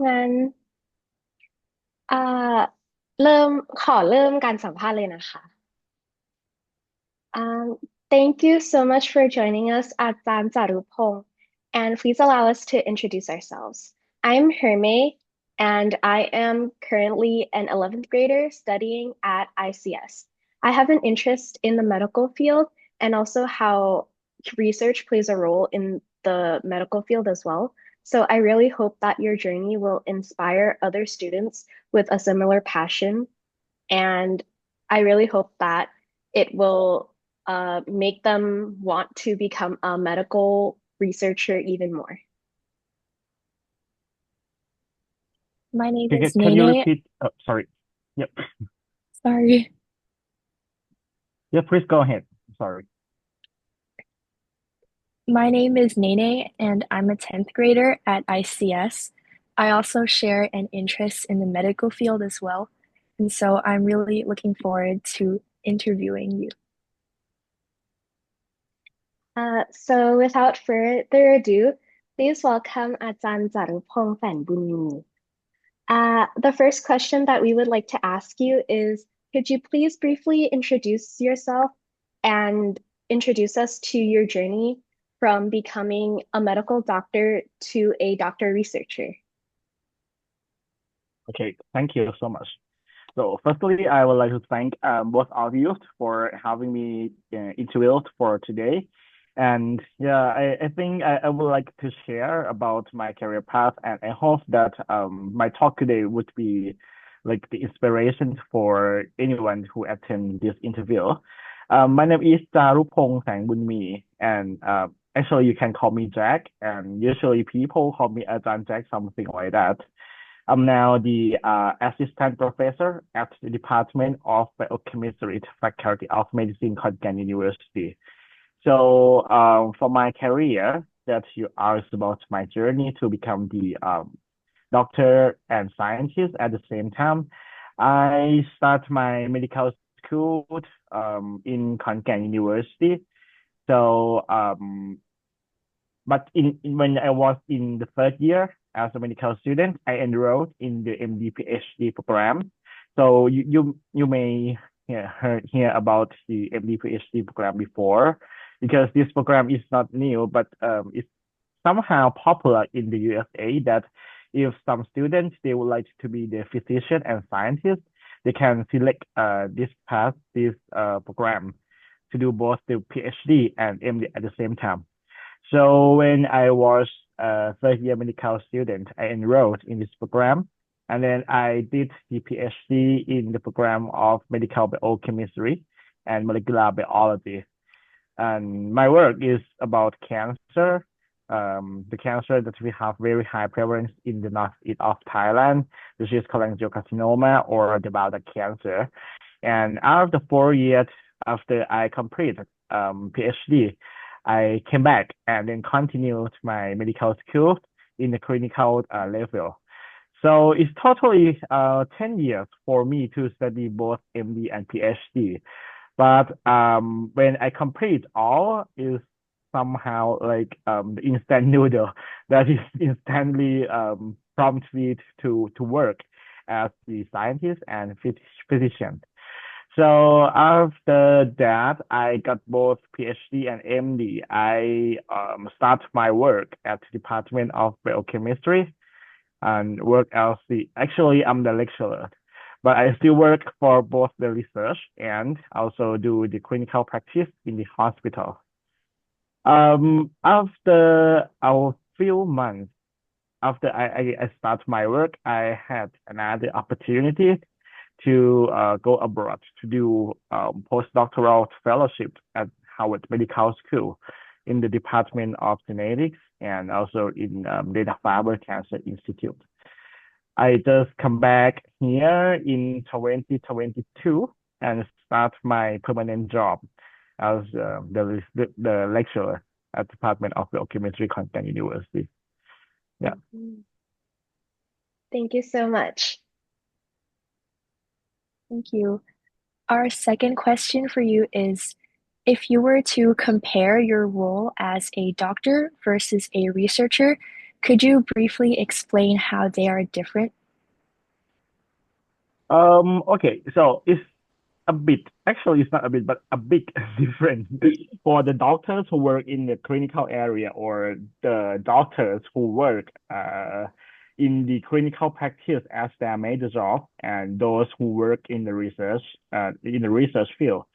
งั้นอ่าเริ่มขอเริ่มการสัมภาษณ์เลยนะคะ Thank you so much for joining us at Tanjapatkul, and please allow us to introduce ourselves. I'm Herme, and I am currently an 11th grader studying at ICS. I have an interest in the medical field and also how research plays a role in the medical field as well. So I really hope that your journey will inspire other students with a similar passion, and I really hope that it will make them want to become a medical researcher even more. My name Okay, is can you Nene. repeat? Sorry. Yep. Sorry. Yeah, please go ahead. Sorry. My name is Nene, and I'm a 10th grader at ICS. I also share an interest in the medical field as well. And so I'm really looking forward to interviewing you. So without further ado, please welcome Ajahn Charupong Fanbunmi. The first question that we would like to ask you is, could you please briefly introduce yourself and introduce us to your journey from becoming a medical doctor to a doctor researcher? Okay, thank you so much. So firstly, I would like to thank both of you for having me interviewed for today. And yeah, I think I would like to share about my career path, and I hope that my talk today would be like the inspiration for anyone who attend this interview. My name is Charupong Sangbunmi, and actually you can call me Jack, and usually people call me Ajahn Jack, something like that. I'm now the assistant professor at the Department of Biochemistry, Faculty of Medicine, Khon University. So, for my career, that you asked about my journey to become the doctor and scientist at the same time. I start my medical school in Khon University. So, but when I was in the third year as a medical student, I enrolled in the MD PhD program. So you may hear about the MD PhD program before, because this program is not new, but it's somehow popular in the USA, that if some students they would like to be the physician and scientist, they can select this path, this program, to do both the PhD and MD at the same time. So when I was a third year medical student, I enrolled in this program, and then I did the PhD in the program of medical biochemistry and molecular biology. And my work is about cancer, the cancer that we have very high prevalence in the northeast of Thailand, which is cholangiocarcinoma, or the bowel cancer. And after 4 years after I completed PhD, I came back and then continued my medical school in the clinical level. So it's totally 10 years for me to study both MD and PhD. But when I complete all, is somehow like the instant noodle that is instantly prompt me to work as the scientist and physician. So after that, I got both PhD and MD. I start my work at the Department of Biochemistry and work as actually I'm the lecturer, but I still work for both the research and also do the clinical practice in the hospital. After a few months after I start my work, I had another opportunity to go abroad to do postdoctoral fellowship at Harvard Medical School in the Department of Genetics and also in Dana-Farber Cancer Institute. I just come back here in 2022 and start my permanent job as the lecturer at Department of Biochemistry, Content University. Yeah. Mhm. Thank you so much. Thank you. Our second question for you is, if you were to compare your role as a doctor versus a researcher, Could you briefly explain how they are different? Okay, so it's a bit, actually, it's not a bit, but a big difference for the doctors who work in the clinical area or the doctors who work in the clinical practice as their major job and those who work in the research field.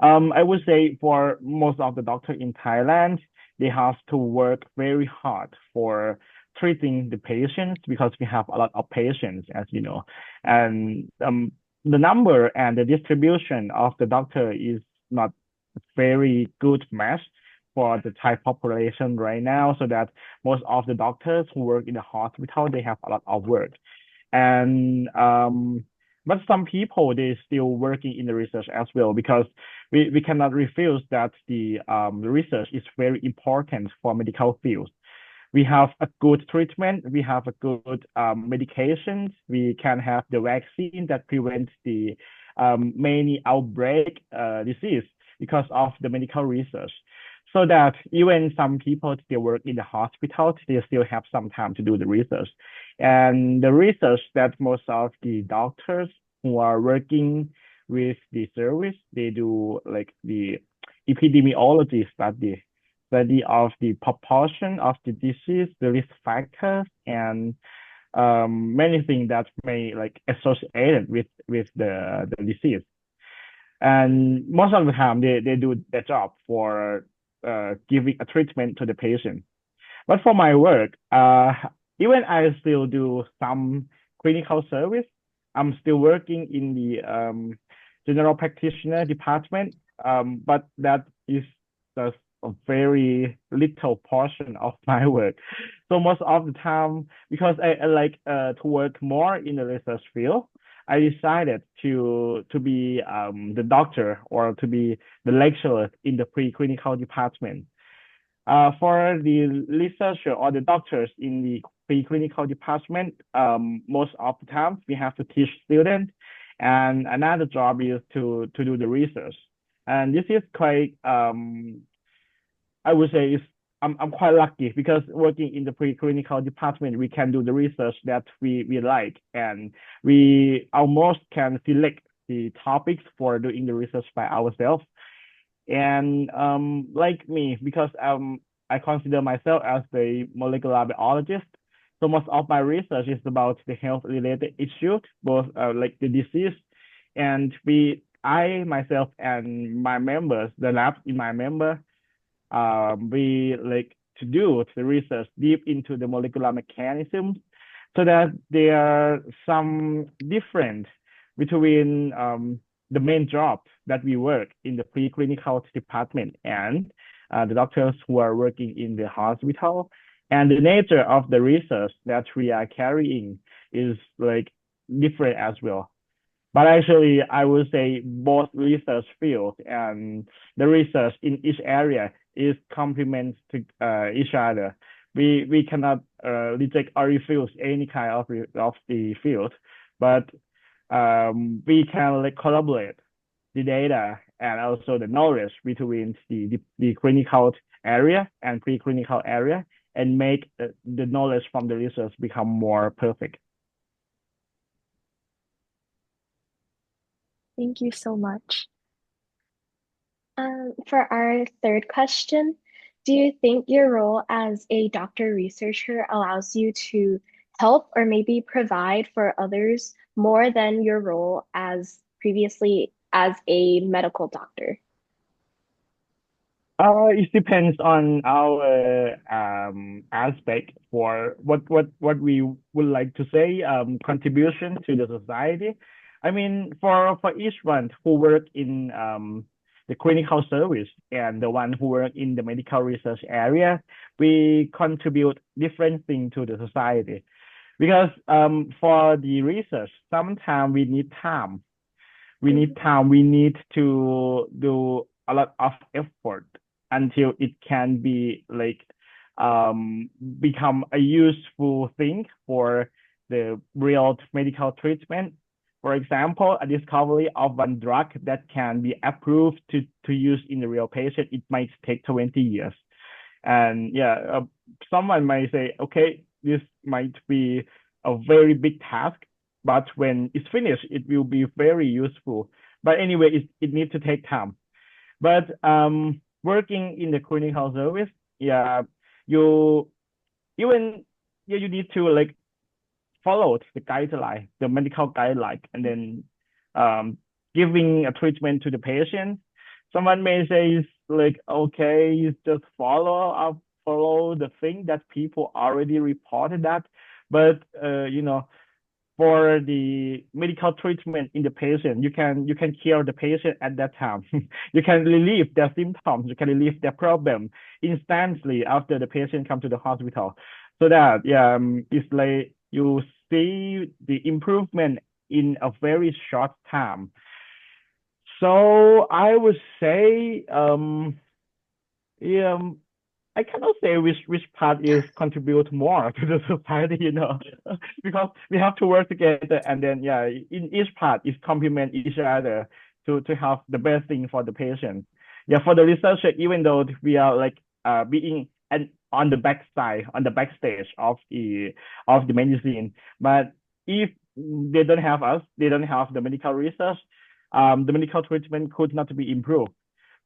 I would say for most of the doctors in Thailand, they have to work very hard for treating the patients because we have a lot of patients, as you know, and the number and the distribution of the doctor is not very good match for the Thai population right now, so that most of the doctors who work in the hospital, they have a lot of work. And but some people they still working in the research as well because we cannot refuse that the research is very important for medical fields. We have a good treatment, we have a good medications, we can have the vaccine that prevents the many outbreak disease because of the medical research. So that even some people still work in the hospital, they still have some time to do the research. And the research that most of the doctors who are working with the service, they do like the epidemiology study of the proportion of the disease, the risk factors, and many things that may like associated with the disease. And most of the time, they do their job for giving a treatment to the patient. But for my work, even I still do some clinical service. I'm still working in the general practitioner department, but that is just a very little portion of my work. So most of the time, because I like to work more in the research field, I decided to be the doctor or to be the lecturer in the preclinical department. For the researcher or the doctors in the preclinical department, most of the time we have to teach students, and another job is to do the research. And this is quite I would say is I'm quite lucky because working in the preclinical department, we can do the research that we like, and we almost can select the topics for doing the research by ourselves. And like me, because I consider myself as the molecular biologist, so most of my research is about the health related issues, both like the disease, and I myself and my members, the lab in my member, we like to do the research deep into the molecular mechanisms so that there are some difference between the main job that we work in the preclinical department and the doctors who are working in the hospital. And the nature of the research that we are carrying is like different as well. But actually, I would say both research fields and the research in each area is complements to each other. We cannot reject or refuse any kind of the field, but we can like collaborate the data and also the knowledge between the clinical area and preclinical area and make the knowledge from the research become more perfect. Thank you so much. For our third question, do you think your role as a doctor researcher allows you to help or maybe provide for others more than your role as previously as a medical doctor? It depends on our aspect for what we would like to say contribution to the society. I mean, for each one who work in the clinical service and the one who work in the medical research area, we contribute different things to the society. Because for the research, sometimes we need to do a lot of effort until it can be like become a useful thing for the real medical treatment. For example, a discovery of one drug that can be approved to use in the real patient, it might take 20 years. And yeah, someone might say, okay, this might be a very big task, but when it's finished, it will be very useful. But anyway, it needs to take time. But working in the clinical service, yeah, you even yeah, you need to like follow the guideline, the medical guideline, and then um giving a treatment to the patient. Someone may say it's like okay, you just follow the thing that people already reported that, but for the medical treatment in the patient, you can cure the patient at that time. You can relieve their symptoms, you can relieve their problem instantly after the patient come to the hospital. So that yeah, it's like you see the improvement in a very short time. So I would say yeah, I cannot say which part is contribute more to the society, because we have to work together, and then yeah, in each part is complement each other to have the best thing for the patient. Yeah, for the researcher, even though we are like being and on the backside, on the backstage of the medicine, but if they don't have us, they don't have the medical research, the medical treatment could not be improved.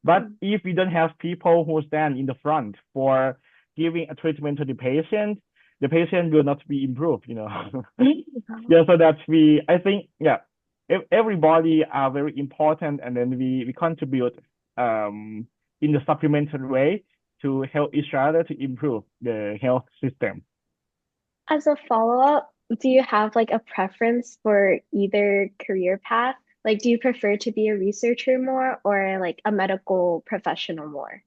But if we don't have people who stand in the front for giving a treatment to the patient will not be improved. Yeah, so that I think, yeah, everybody are very important, and then we contribute in the supplementary way to help each other to improve the health system. As a follow-up, do you have like a preference for either career path? Like, do you prefer to be a researcher more or like a medical professional more?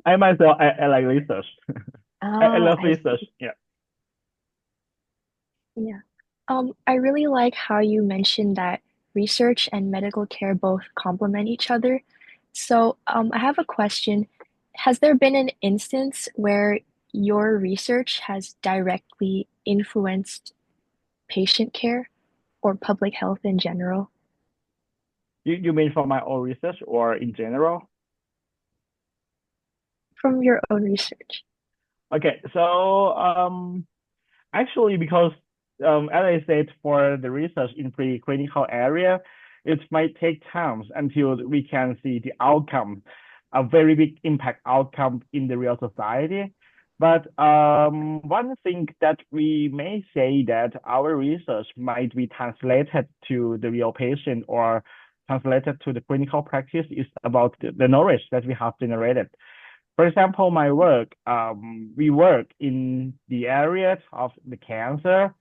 I myself, I like research. I Oh, love I research. see. Yeah. Yeah. I really like how you mentioned that research and medical care both complement each other. So, I have a question. Has there been an instance where your research has directly influenced patient care or public health in general? You mean for my own research or in general? From your own research. Okay, so actually, because as I said, for the research in preclinical area, it might take time until we can see the outcome, a very big impact outcome in the real society. But one thing that we may say that our research might be translated to the real patient or translated to the clinical practice is about the knowledge that we have generated. For example, my work, we work in the area of the cancer,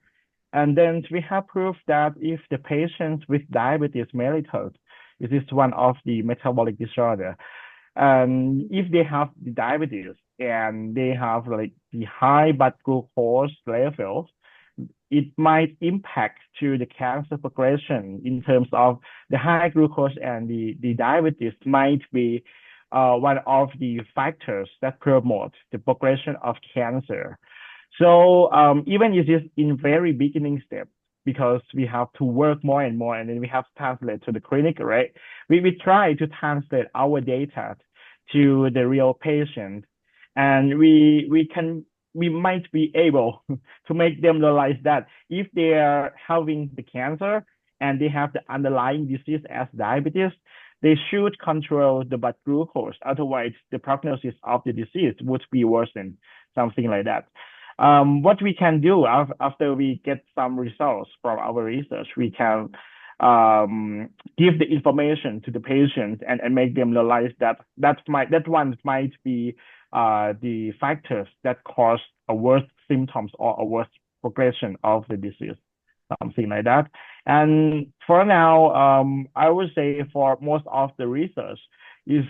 and then we have proof that if the patients with diabetes mellitus, this is one of the metabolic disorder, and if they have the diabetes and they have like the high blood glucose levels, it might impact to the cancer progression in terms of the high glucose, and the diabetes might be one of the factors that promote the progression of cancer. So even if it's in very beginning step, because we have to work more and more, and then we have to translate to the clinic, right? We try to translate our data to the real patient, and we might be able to make them realize that if they are having the cancer and they have the underlying disease as diabetes, they should control the blood glucose. Otherwise, the prognosis of the disease would be worsened, something like that. What we can do after we get some results from our research, we can give the information to the patient, and make them realize that one might be the factors that cause a worse symptoms or a worse progression of the disease, something like that. And for now, I would say for most of the research is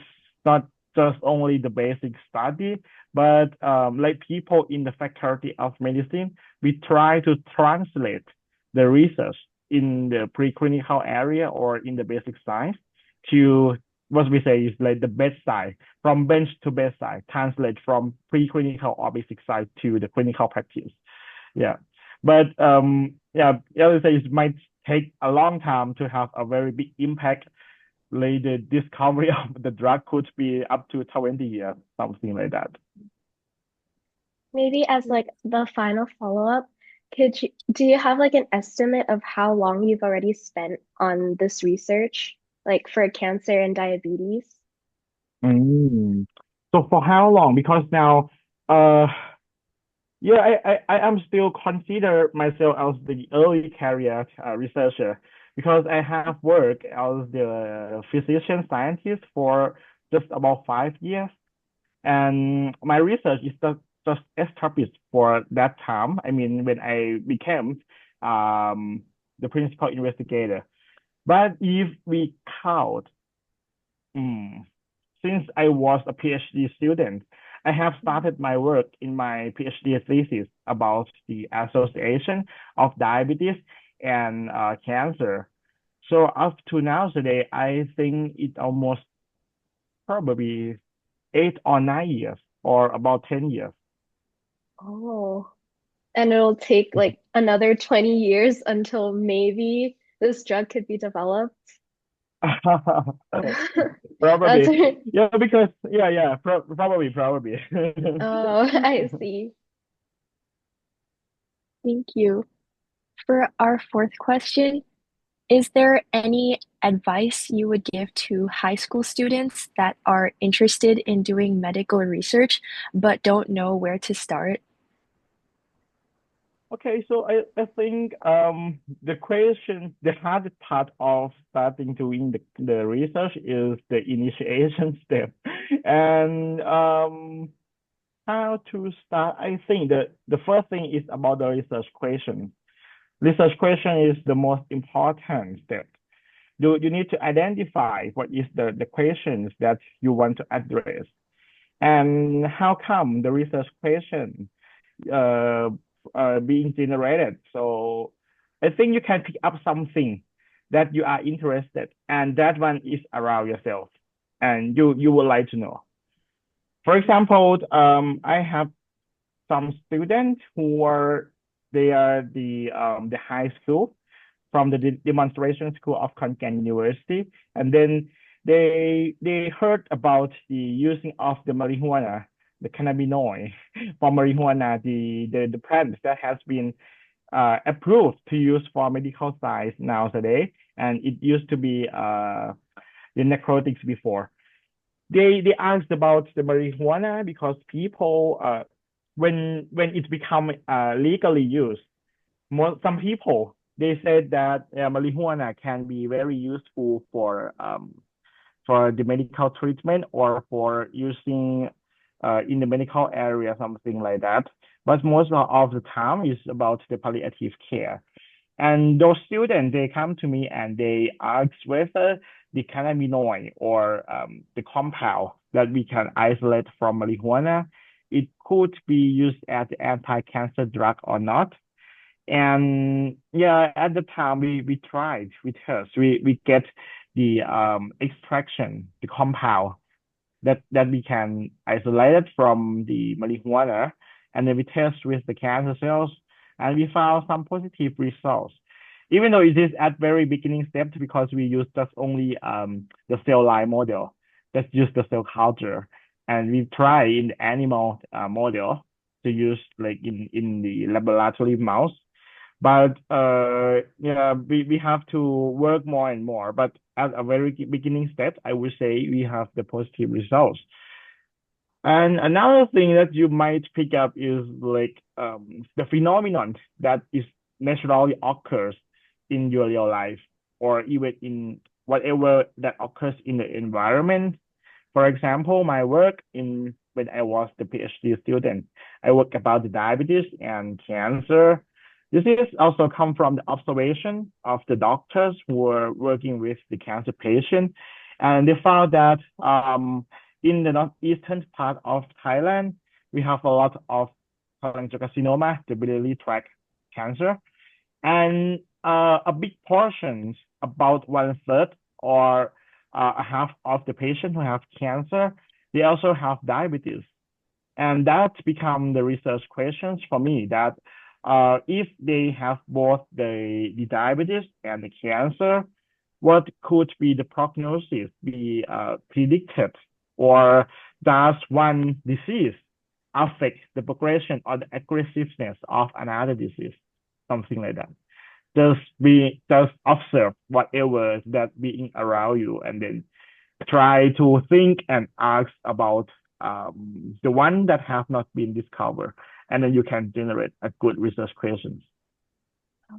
not just only the basic study, but like people in the faculty of medicine, we try to translate the research in the preclinical area or in the basic science to what we say is like the bedside, from bench to bedside, translate from preclinical or basic science to the clinical practice. Yeah. But yeah, the other thing is it might take a long time to have a very big impact. Like the discovery of the drug could be up to 20 years, something like that. maybe as like the final follow-up, do you have like an estimate of how long you've already spent on this research, like for cancer and diabetes? Mm. So for how long? Because now, uh, yeah, I am still consider myself as the early career researcher because I have worked as the physician scientist for just about 5 years, and my research is just established for that time. I mean, when I became um the principal investigator. But if we count, mm, since I was a PhD student, I have started my work in my PhD thesis about the association of diabetes and cancer. So up to now today, I think it almost probably 8 or 9 years or about 10 years. Oh, and it'll take like another 20 years until maybe this drug could be developed. That's Probably. Yeah, because probably. oh, I see. Thank you. For our fourth question, is there any advice you would give to high school students that are interested in doing medical research but don't know where to start? Okay, so I think the hardest part of starting doing the research is the initiation step. And how to start, I think the first thing is about the research question. Research question is the most important step. You need to identify what is the questions that you want to address and how come the research question uh, being generated. So I think you can pick up something that you are interested, and that one is around yourself, and you would like to know. For example, I have some students who are they are the high school from the demonstration school of Konkan University, and then they heard about the using of the marijuana, the cannabinoid for marijuana, the plant that has been approved to use for medical science nowadays, and it used to be the narcotics before. They asked about the marijuana because people when it become legally used, some people they said that marijuana can be very useful for the medical treatment or for using in the medical area, something like that. But most of the time is about the palliative care. And those students, they come to me and they ask whether the cannabinoid or the compound that we can isolate from marijuana, it could be used as anti-cancer drug or not. And yeah, at the time we tried, we test, we get the extraction, the compound that we can isolate it from the marijuana, and then we test with the cancer cells, and we found some positive results. Even though it is at very beginning steps because we use just only the cell line model, that's just the cell culture, and we try in the animal model to use like in the laboratory mouse. But yeah, we have to work more and more. But at a very beginning step, I would say we have the positive results. And another thing that you might pick up is like the phenomenon that is naturally occurs in your life or even in whatever that occurs in the environment. For example, my work in when I was the PhD student, I work about the diabetes and cancer. This is also come from the observation of the doctors who were working with the cancer patient, and they found that in the northeastern part of Thailand, we have a lot of cholangiocarcinoma, the biliary tract cancer, and a big portion, about one third or a half of the patients who have cancer, they also have diabetes. And that become the research questions for me that if they have both the diabetes and the cancer, what could be the prognosis be predicted? Or does one disease affect the progression or the aggressiveness of another disease, something like that. Just observe whatever that being around you, and then try to think and ask about the one that have not been discovered, and then you can generate a good research questions.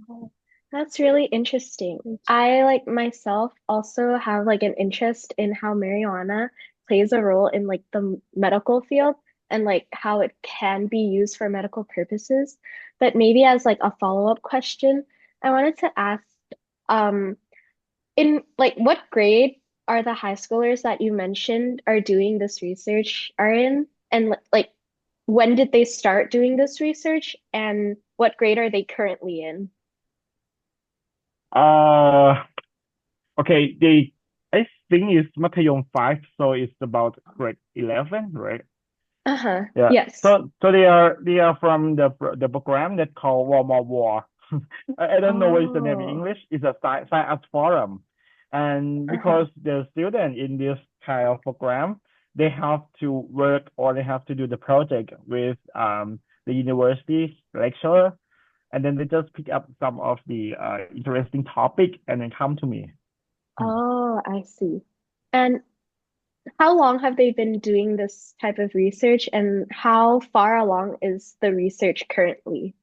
Oh, that's really interesting. I like myself also have like an interest in how marijuana plays a role in like the medical field and like how it can be used for medical purposes. But maybe as like a follow-up question, I wanted to ask, um, in like what grade are the high schoolers that you mentioned are doing this research are in? And like when did they start doing this research and what grade are they currently in? Uh, okay, I think it's มัธยม 5, so it's about grade 11, right? Uh-huh. Yeah. Yes. So they are from the program that called War More War. I don't know what is the name in Oh, English. It's a science forum, and uh-huh. because the student in this kind of program, they have to work or they have to do the project with the university lecturer, and then they just pick up some of the interesting topic and then come to me. Hmm. Oh, I see. And how long have they been doing this type of research and how far along is the research currently?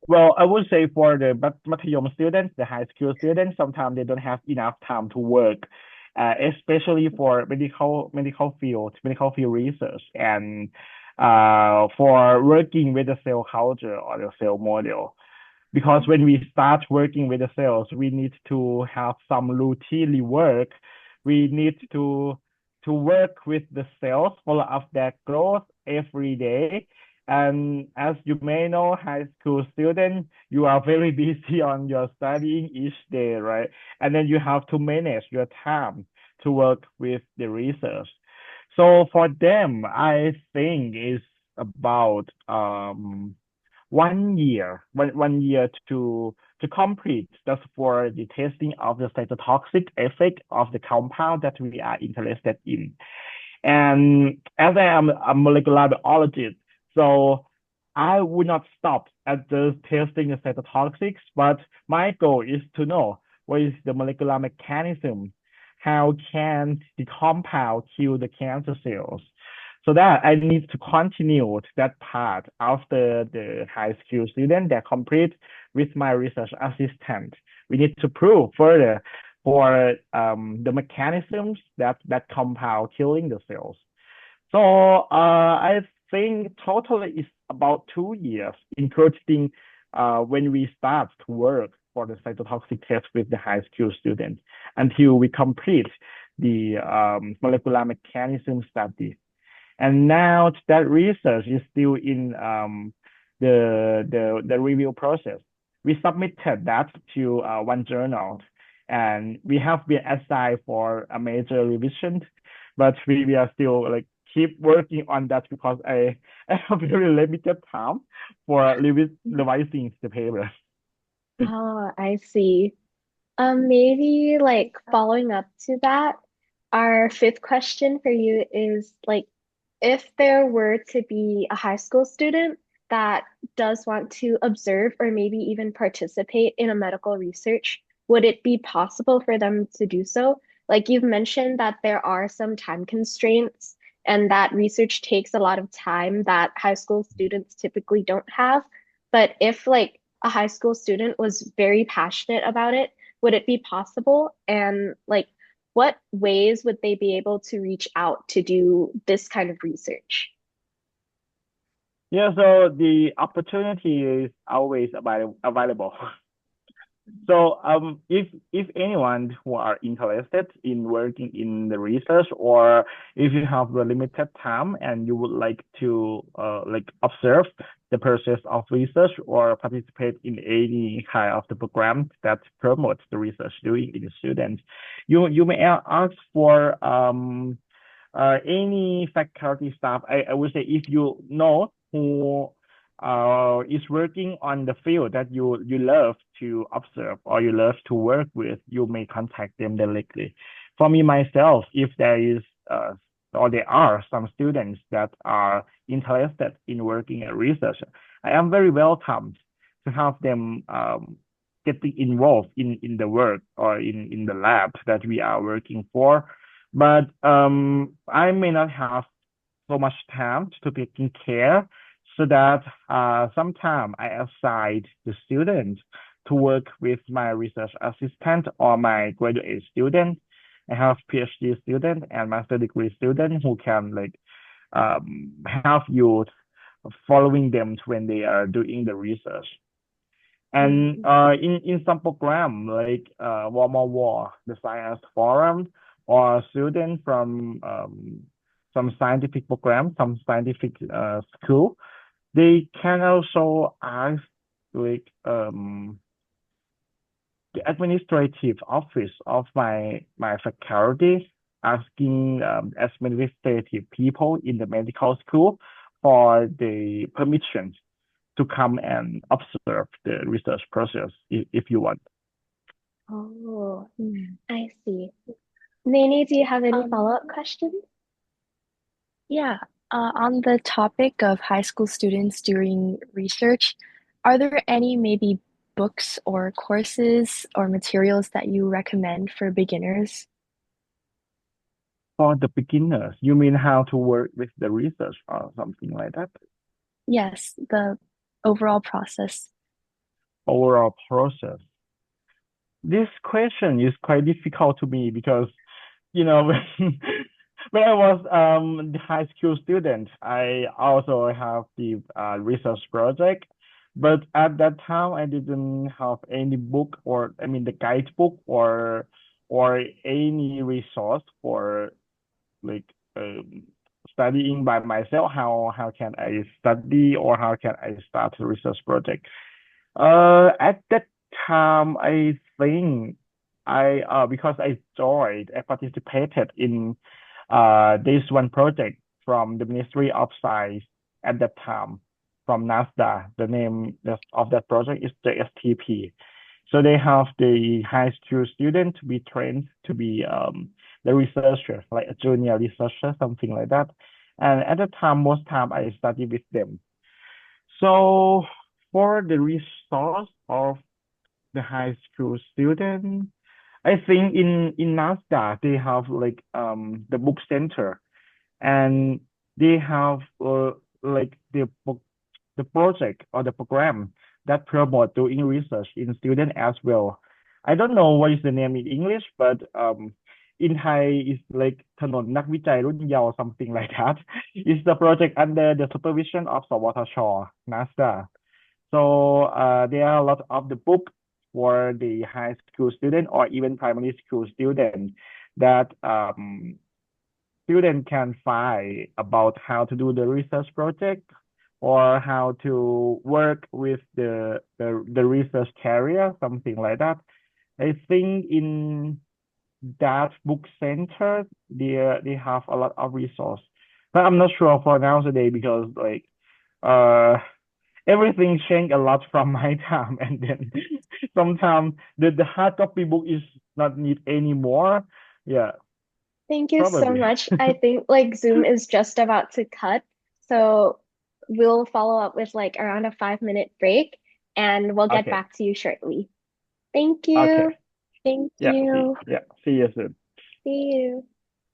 Well, I would say for the Mathayom students, the high school students, sometimes they don't have enough time to work, especially for medical field research, and for working with the cell culture or the cell model. Because when we start working with the cells, we need to have some routine work. We need to work with the cells, follow up their growth every day. And as you may know, high school student, you are very busy on your studying each day, right? And then you have to manage your time to work with the research. So for them, I think it's about 1 year, 1 year to complete just for the testing of the cytotoxic effect of the compound that we are interested in. And as I am a molecular biologist, so I would not stop at just testing the cytotoxics, but my goal is to know what is the molecular mechanism, how can the compound kill the cancer cells. So that I need to continue that part after the high school student that complete with my research assistant. We need to prove further for the mechanisms that compound killing the cells. So I think totally it's about 2 years, including when we start to work for the cytotoxic test with the high school students until we complete the molecular mechanism study. And now that research is still in the review process. We submitted that to one journal, and we have been assigned for a major revision, but we are still like keep working on that because I have very limited time for revising the paper. Oh, I see. Maybe like following up to that, our fifth question for you is like, if there were to be a high school student that does want to observe or maybe even participate in a medical research, would it be possible for them to do so? Like you've mentioned that there are some time constraints and that research takes a lot of time that high school students typically don't have. But if like a high school student was very passionate about it, would it be possible? And like, what ways would they be able to reach out to do this kind of research? Yeah, so the opportunity is always available. So if anyone who are interested in working in the research, or if you have a limited time and you would like to like observe the process of research or participate in any kind of the program that promotes the research doing in the students, you may ask for any faculty staff. I would say if you know who is working on the field that you love to observe or you love to work with, you may contact them directly. For me myself, if there is or there are some students that are interested in working in research, I am very welcomed to have them getting involved in the work or in the lab that we are working for. But I may not have so much time to taking care, so that sometimes I assign the student to work with my research assistant or my graduate student. I have PhD student and master degree student who can help you following them when they are doing the research. And Mhm. in some program like War, the science forum, or student from some scientific program, some scientific school, they can also ask like the administrative office of my faculty, asking administrative people in the medical school for the permission to come and observe the research process if you want. Oh, Mm. I see. Nene, do you have any Um, follow-up questions? yeah, on the topic of high school students doing research, are there any maybe books or courses or materials that you recommend for beginners? For the beginners, you mean how to work with the research or something like that? Yes, the overall process. Overall process. This question is quite difficult to me because when when I was the high school student, I also have the research project, but at that time I didn't have any book, or I mean the guidebook, or any resource for like studying by myself. How can I study, or how can I start a research project? At that time, I think because I participated in this one project from the Ministry of Science at that time, from NASDA. The name of that project is the STP. So they have the high school student to be trained to be the researcher, like a junior researcher, something like that. And at the time, most time I study with them. So for the resource of the high school student, I think in NASDAQ they have the book center, and they have the project or the program that promote doing research in student as well. I don't know what is the name in English, but in Thai it's like ถนนนักวิจัยรุ่นเยาว์ something like that. It's the project under the supervision of สวทช. NASDA. So there are a lot of the book for the high school student or even primary school student that student can find about how to do the research project, or how to work with the research career, something like that. I think in that book center, they have a lot of resource, but I'm not sure for nowadays because uh everything changed a lot from my time, and then sometimes the hard copy book is not need anymore. Yeah, Thank you so probably. much. I think like Zoom is just about to cut, so we'll follow up with like around a 5-minute break and we'll get Okay. back to you shortly. Thank Okay. you. Thank Yeah. you. See you soon. See you.